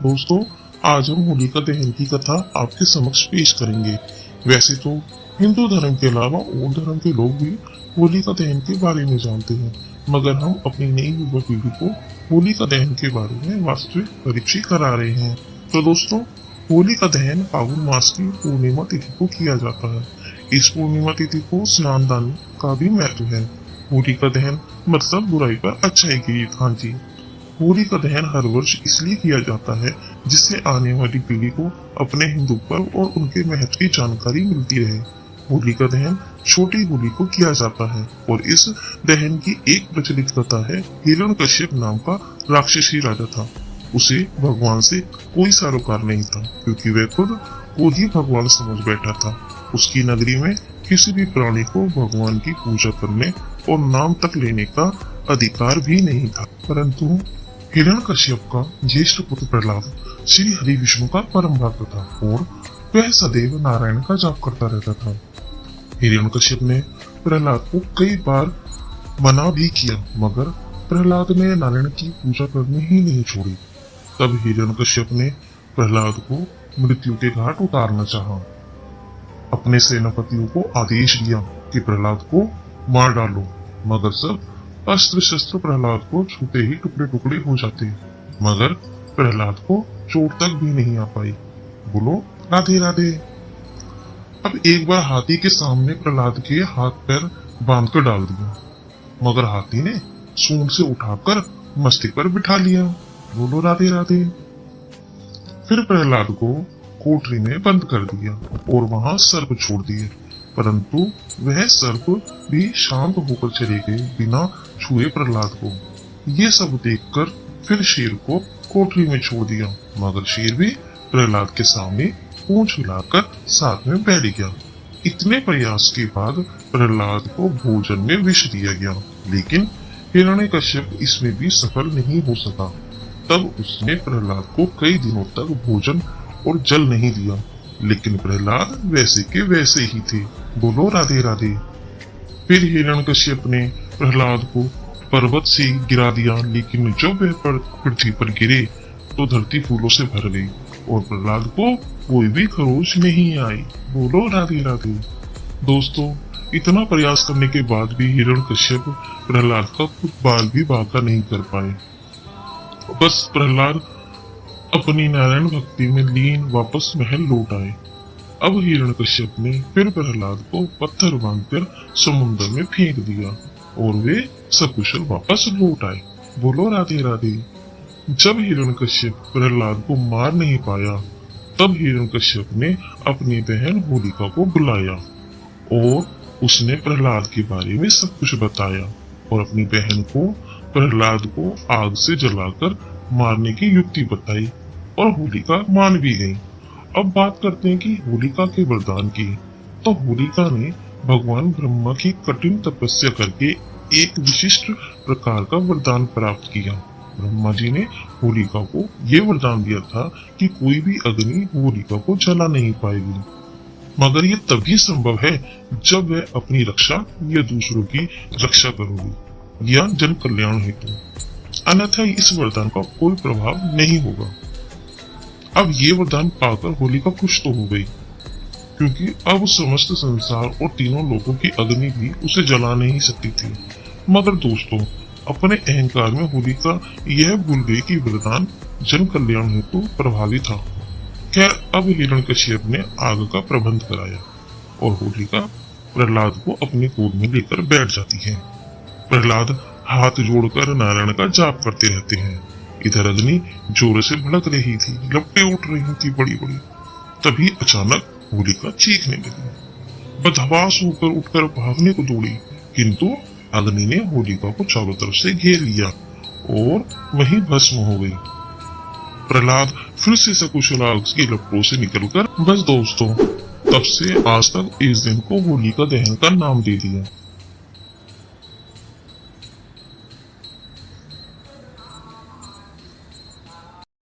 दोस्तों, आज हम होलिका दहन की कथा आपके समक्ष पेश करेंगे। वैसे तो हिंदू धर्म के अलावा और धर्म के लोग भी होलिका दहन के बारे में जानते हैं, मगर हम अपनी नई युवा पीढ़ी को होलिका दहन के बारे में वास्तविक परिचय करा रहे हैं। तो दोस्तों, होलिका दहन फागुन मास की पूर्णिमा तिथि को किया जाता है। इस पूर्णिमा तिथि को स्नान दान का भी महत्व है। होलिका दहन मतलब बुराई पर अच्छाई की जीत। हाँ जी, होली का दहन हर वर्ष इसलिए किया जाता है जिससे आने वाली पीढ़ी को अपने हिंदू पर्व और उनके महत्व की जानकारी मिलती रहे। होली का दहन छोटी होली को किया जाता है और इस दहन की एक प्रचलित कथा है। हिरण्यकश्यप नाम का राक्षसी राजा था। उसे भगवान से कोई सरोकार नहीं था, क्योंकि वह खुद को ही भगवान समझ बैठा था। उसकी नगरी में किसी भी प्राणी को भगवान की पूजा करने और नाम तक लेने का अधिकार भी नहीं था। परंतु हिरण्यकश्यप का ज्येष्ठ पुत्र प्रहलाद श्री हरि विष्णु का परम भक्त था और वह सदैव नारायण का जाप करता रहता था। हिरण्यकश्यप ने प्रहलाद को कई बार मना भी किया, मगर प्रहलाद ने नारायण की पूजा करनी ही नहीं छोड़ी। तब हिरण्यकश्यप ने प्रहलाद को मृत्यु के घाट उतारना चाहा। अपने सेनापतियों को आदेश दिया कि प्रहलाद को मार डालो, मगर सब अस्त्र शस्त्र प्रहलाद को छूते ही टुकड़े टुकड़े हो जाते। मगर प्रहलाद को चोट तक भी नहीं आ पाई। बोलो राधे राधे। अब एक बार हाथी के सामने प्रहलाद के हाथ पैर बांध कर डाल दिया, मगर हाथी ने सूंड से उठाकर मस्तक पर बिठा लिया। बोलो राधे राधे। फिर प्रहलाद को कोठरी में बंद कर दिया और वहां सर्प छोड़ दिए, परंतु वह सर्प भी शांत होकर चले गए बिना छुए प्रहलाद को। ये सब देखकर फिर शेर को कोठरी में छोड़ दिया, मगर शेर भी प्रहलाद के सामने पूंछ हिलाकर साथ में बैठ गया। इतने प्रयास के बाद प्रहलाद को भोजन में विष दिया गया, लेकिन हिरण्यकश्यप इसमें भी सफल नहीं हो सका। तब उसने प्रहलाद को कई दिनों तक भोजन और जल नहीं दिया, लेकिन प्रहलाद वैसे के वैसे ही थे। बोलो राधे राधे। फिर हिरण्यकश्यप ने प्रहलाद को पर्वत से गिरा दिया, लेकिन जब वह पृथ्वी पर गिरे तो धरती फूलों से भर गई और प्रहलाद को कोई भी खरोच नहीं आई। बोलो राधे राधे। दोस्तों, इतना प्रयास करने के बाद भी हिरण्यकश्यप प्रहलाद का बाल भी बांका नहीं कर पाए। बस प्रहलाद अपनी नारायण भक्ति में लीन वापस महल लौट आए। अब हिरण्यकश्यप ने फिर प्रहलाद को पत्थर बांधकर समुद्र में फेंक दिया और वे सकुशल वापस लौट आए। बोलो राधे राधे। जब हिरण्यकश्यप प्रहलाद को मार नहीं पाया, तब हिरण्यकश्यप ने अपनी बहन होलिका को बुलाया और उसने प्रहलाद के बारे में सब कुछ बताया और अपनी बहन को प्रहलाद को आग से जलाकर मारने की युक्ति बताई और होलिका मान भी गई। अब बात करते हैं कि होलिका के वरदान की। तो होलिका ने भगवान ब्रह्मा की कठिन तपस्या करके एक विशिष्ट प्रकार का वरदान प्राप्त किया। ब्रह्मा जी ने होलिका को ये वरदान दिया था कि कोई भी अग्नि होलिका को जला नहीं पाएगी, मगर यह तभी संभव है जब वह अपनी रक्षा या दूसरों की रक्षा करोगी या जन कल्याण हेतु, अन्यथा इस वरदान का कोई प्रभाव नहीं होगा। अब ये वरदान पाकर होलिका खुश तो हो गई, क्योंकि अब समस्त संसार और तीनों लोगों की अग्नि भी उसे जला नहीं सकती थी। मगर दोस्तों, अपने अहंकार में होलिका यह भूल गई कि वरदान जन कल्याण हेतु प्रभावी था। खैर, अब हिरण्यकश्यप ने आग का प्रबंध कराया और होलिका प्रहलाद को अपने गोद में लेकर बैठ जाती है। प्रहलाद हाथ जोड़कर नारायण का जाप करते रहते हैं। इधर अग्नि जोर से भड़क रही थी, लपटें उठ रही थी बड़ी बड़ी। तभी अचानक होलिका चीखने लगी, बदहवास होकर उठकर भागने को दौड़ी, किंतु अग्नि ने होलिका को चारों तरफ से घेर लिया और वहीं भस्म हो गई। प्रहलाद फिर से सकुशल आग की लपटों से निकलकर बस दोस्तों, तब से आज तक इस दिन को होलिका दहन का नाम दे दिया।